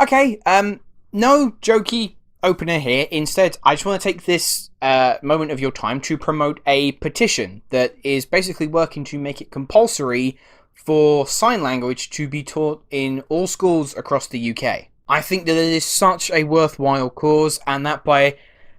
Okay, no jokey opener here. Instead, I just want to take this moment of your time to promote a petition that is basically working to make it compulsory for sign language to be taught in all schools across the UK. I think that it is such a worthwhile cause, and that by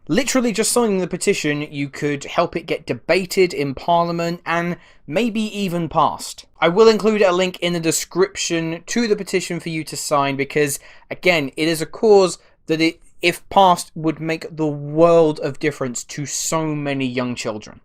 literally just signing the petition, you could help it get debated in Parliament and maybe even passed. I will include a link in the description to the petition for you to sign because, again, it is a cause that, if passed, would make the world of difference to so many young children.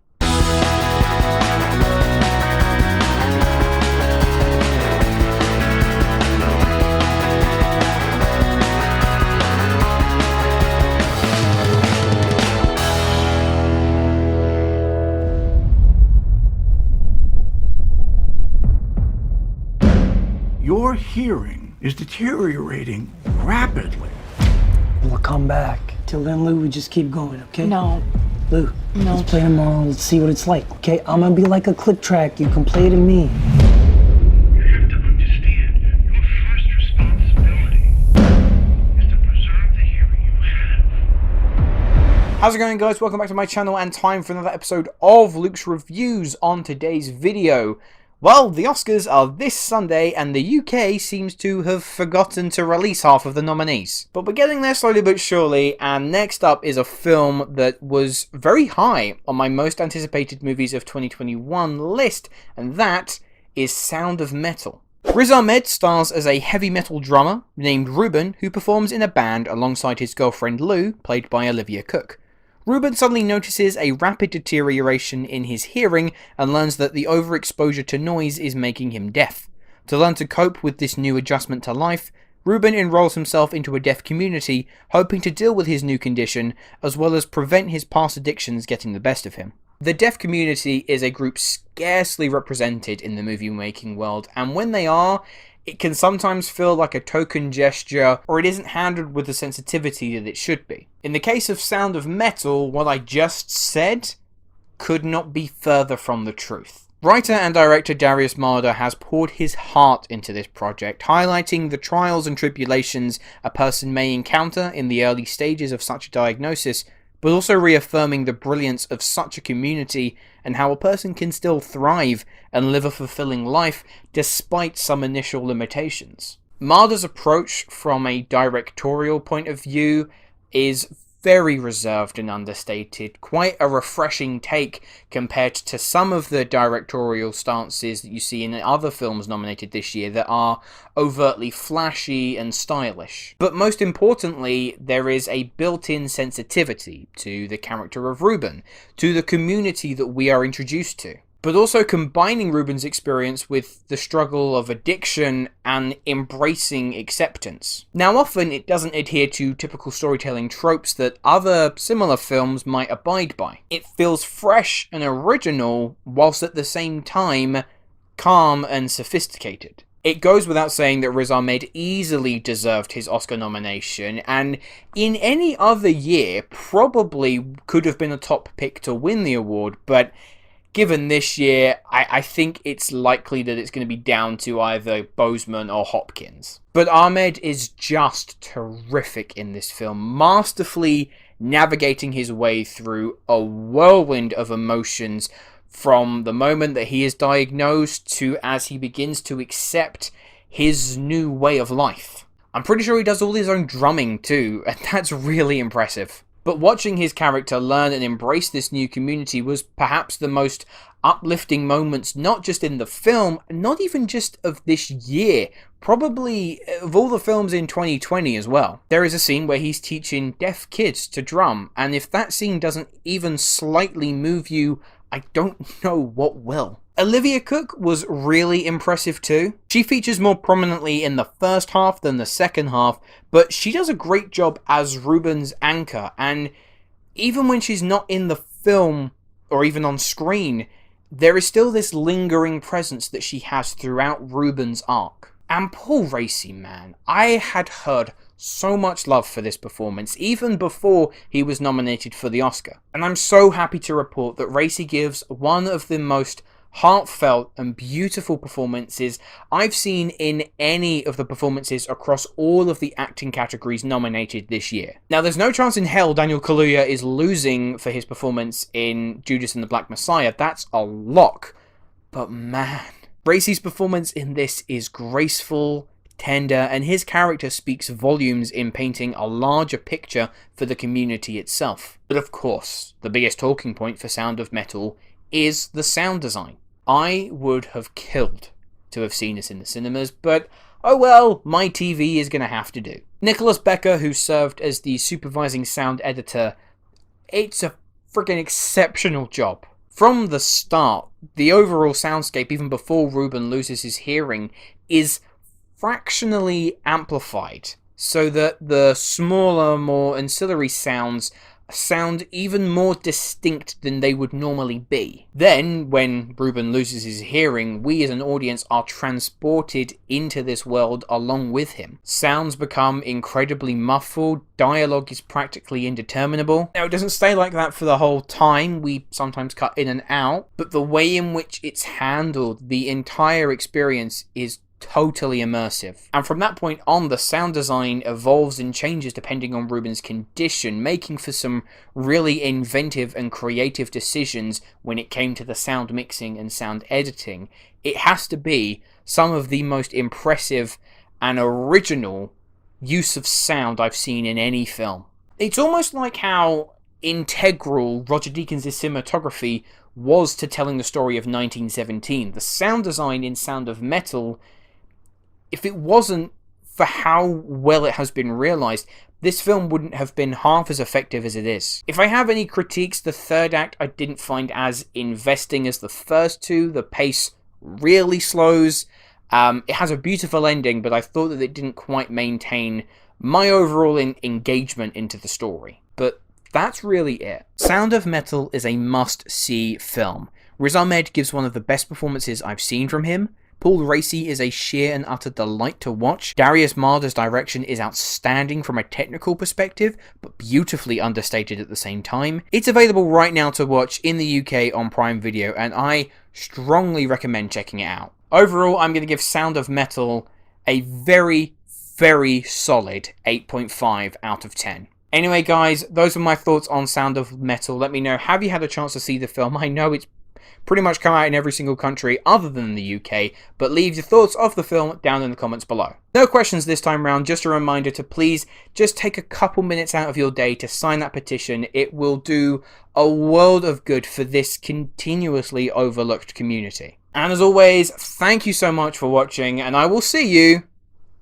Your hearing is deteriorating rapidly. We'll come back. Till then, Lou, we just keep going, okay? No. Lou, No. let's play tomorrow. Let's see what it's like, okay? I'm gonna be like a click track. You can play to me. You have to understand, your first responsibility is to preserve the hearing you have. How's it going, guys? Welcome back to my channel and time for another episode of Luke's Reviews. On today's video, well, the Oscars are this Sunday and the UK seems to have forgotten to release half of the nominees. But we're getting there slowly but surely, and next up is a film that was very high on my most anticipated movies of 2021 list, and that is Sound of Metal. Riz Ahmed stars as a heavy metal drummer named Ruben who performs in a band alongside his girlfriend Lou, played by Olivia Cooke. Ruben suddenly notices a rapid deterioration in his hearing and learns that the overexposure to noise is making him deaf. To learn to cope with this new adjustment to life, Ruben enrolls himself into a deaf community, hoping to deal with his new condition as well as prevent his past addictions getting the best of him. The deaf community is a group scarcely represented in the movie-making world, and when they are, it can sometimes feel like a token gesture, or it isn't handled with the sensitivity that it should be. In the case of Sound of Metal, what I just said could not be further from the truth. Writer and director Darius Marder has poured his heart into this project, highlighting the trials and tribulations a person may encounter in the early stages of such a diagnosis, but also reaffirming the brilliance of such a community and how a person can still thrive and live a fulfilling life despite some initial limitations. Marder's approach from a directorial point of view is very reserved and understated, quite a refreshing take compared to some of the directorial stances that you see in other films nominated this year that are overtly flashy and stylish. But most importantly, there is a built-in sensitivity to the character of Ruben, to the community that we are introduced to, but also combining Ruben's experience with the struggle of addiction and embracing acceptance. Now, often it doesn't adhere to typical storytelling tropes that other similar films might abide by. It feels fresh and original, whilst at the same time calm and sophisticated. It goes without saying that Riz Ahmed easily deserved his Oscar nomination, and in any other year probably could have been a top pick to win the award, but given this year, I think it's likely that it's going to be down to either Boseman or Hopkins. But Ahmed is just terrific in this film, masterfully navigating his way through a whirlwind of emotions from the moment that he is diagnosed to as he begins to accept his new way of life. I'm pretty sure he does all his own drumming too, and that's really impressive. But watching his character learn and embrace this new community was perhaps the most uplifting moments, not just in the film, not even just of this year, probably of all the films in 2020 as well. There is a scene where he's teaching deaf kids to drum, and if that scene doesn't even slightly move you, I don't know what will. Olivia Cooke was really impressive too. She features more prominently in the first half than the second half, but she does a great job as Ruben's anchor, and even when she's not in the film or even on screen, there is still this lingering presence that she has throughout Ruben's arc. And poor Raci, man, I had heard so much love for this performance, even before he was nominated for the Oscar. And I'm so happy to report that Raci gives one of the most heartfelt and beautiful performances I've seen in any of the performances across all of the acting categories nominated this year. Now, there's no chance in hell Daniel Kaluuya is losing for his performance in Judas and the Black Messiah. That's a lock. But man, Raci's performance in this is graceful, tender, and his character speaks volumes in painting a larger picture for the community itself. But of course, the biggest talking point for Sound of Metal is the sound design. I would have killed to have seen this in the cinemas, but oh well, my TV is going to have to do. Nicholas Becker, who served as the supervising sound editor, it's a freaking exceptional job. From the start, the overall soundscape, even before Ruben loses his hearing, is fractionally amplified, so that the smaller, more ancillary sounds sound even more distinct than they would normally be. Then, when Ruben loses his hearing, we as an audience are transported into this world along with him. Sounds become incredibly muffled, dialogue is practically indeterminable. Now, it doesn't stay like that for the whole time, we sometimes cut in and out, but the way in which it's handled, the entire experience is totally immersive. And from that point on, the sound design evolves and changes depending on Ruben's condition, making for some really inventive and creative decisions when it came to the sound mixing and sound editing. It has to be some of the most impressive and original use of sound I've seen in any film. It's almost like how integral Roger Deakins' cinematography was to telling the story of 1917. The sound design in Sound of Metal, if it wasn't for how well it has been realised, this film wouldn't have been half as effective as it is. If I have any critiques, the third act I didn't find as investing as the first two. The pace really slows. It has a beautiful ending, but I thought that it didn't quite maintain my overall engagement into the story. But that's really it. Sound of Metal is a must-see film. Riz Ahmed gives one of the best performances I've seen from him. Paul Raci is a sheer and utter delight to watch. Darius Marder's direction is outstanding from a technical perspective, but beautifully understated at the same time. It's available right now to watch in the UK on Prime Video, and I strongly recommend checking it out. Overall, I'm going to give Sound of Metal a very, very solid 8.5 out of 10. Anyway guys, those are my thoughts on Sound of Metal. Let me know, have you had a chance to see the film? I know it's pretty much come out in every single country other than the UK, but leave your thoughts of the film down in the comments below. No questions this time round, just a reminder to please just take a couple minutes out of your day to sign that petition. It will do a world of good for this continuously overlooked community. And as always, thank you so much for watching, and I will see you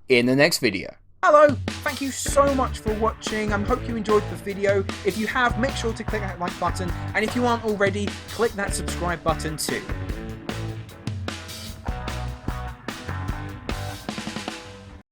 in the next video. Hello, thank you so much for watching. I hope you enjoyed the video. If you have, make sure to click that like button, and if you aren't already, click that subscribe button too.